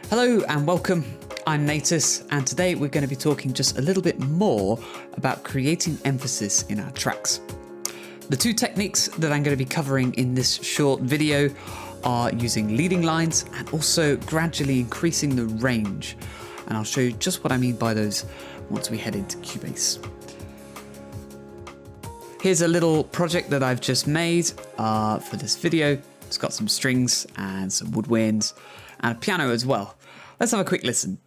Hello and welcome. I'm Natus, and today we're going to be talking just a little bit more about creating emphasis in our tracks. The two techniques that I'm going to be covering in this short video are using leading lines and also gradually increasing the range. And I'll show you just what I mean by those once we head into Cubase. Here's a little project that I've just made for this video. It's got some strings and some woodwinds and a piano as well. Let's have a quick listen.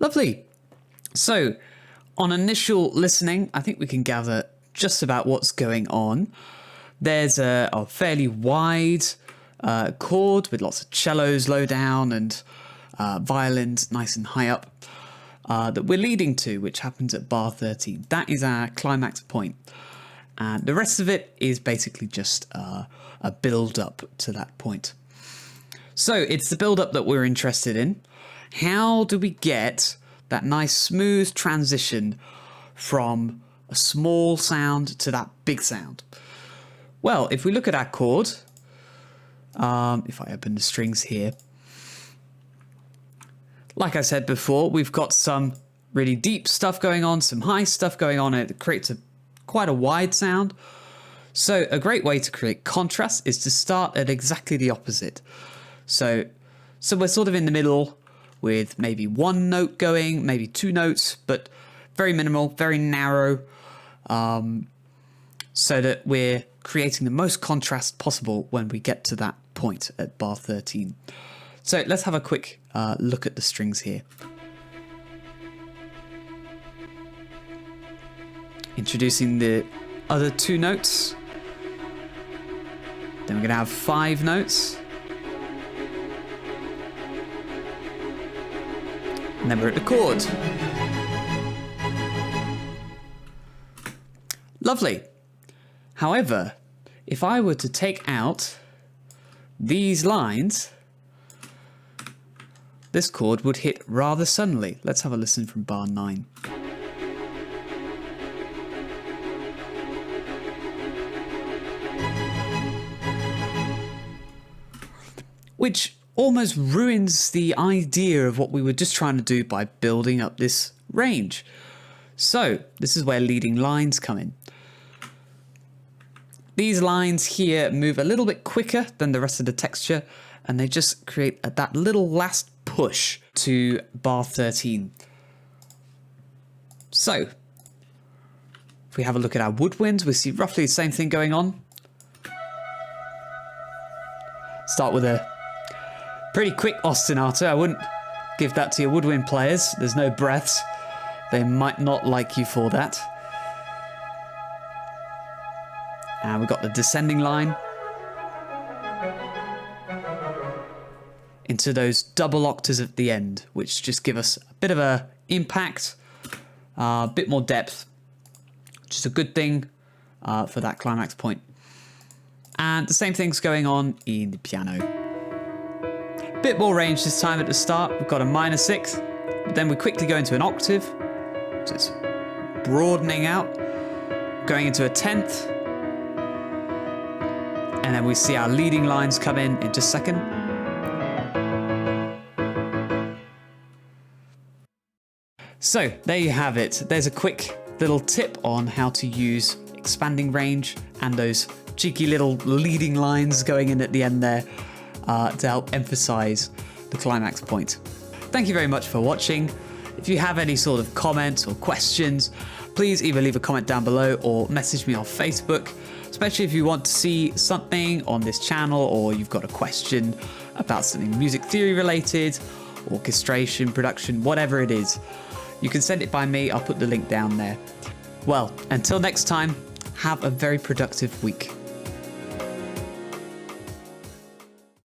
Lovely. So, on initial listening, I think we can gather just about what's going on. There's a fairly wide chord with lots of cellos low down and violins nice and high up that we're leading to, which happens at bar 13. That is our climax point. And the rest of it is basically just a build up to that point. So it's the build up that we're interested in. How do we get that nice smooth transition from a small sound to that big sound? Well, if we look at our chord, if I open the strings here, like I said before, we've got some really deep stuff going on, some high stuff going on, and it creates quite a wide sound. So a great way to create contrast is to start at exactly the opposite. So we're sort of in the middle with maybe one note going, maybe two notes, but very minimal, very narrow, so that we're creating the most contrast possible when we get to that point at bar 13. So let's have a quick look at the strings here. Introducing the other two notes. Then we're going to have 5 notes. And then we're at the chord. Lovely. However, if I were to take out these lines, this chord would hit rather suddenly. Let's have a listen from bar 9. Which almost ruins the idea of what we were just trying to do by building up this range. So this is where leading lines come in. These lines here move a little bit quicker than the rest of the texture, and they just create that little last push to bar 13. So if we have a look at our woodwinds, we see roughly the same thing going on. Start with a pretty quick ostinato. I wouldn't give that to your woodwind players. There's no breaths. They might not like you for that. And we've got the descending line into those double octaves at the end, which just give us a bit of a impact, a bit more depth, which is a good thing for that climax point. And the same thing's going on in the piano. Bit more range this time at the start. We've got a minor 6th, but then we quickly go into an octave, so it's broadening out, going into a 10th, and then we see our leading lines come in just a second. So there you have it. There's a quick little tip on how to use expanding range and those cheeky little leading lines going in at the end there to help emphasize the climax point. Thank you very much for watching. If you have any sort of comments or questions, please either leave a comment down below or message me on Facebook, especially if you want to see something on this channel or you've got a question about something music theory related, orchestration, production, whatever it is. You can send it by me. I'll put the link down there. Well, until next time, have a very productive week.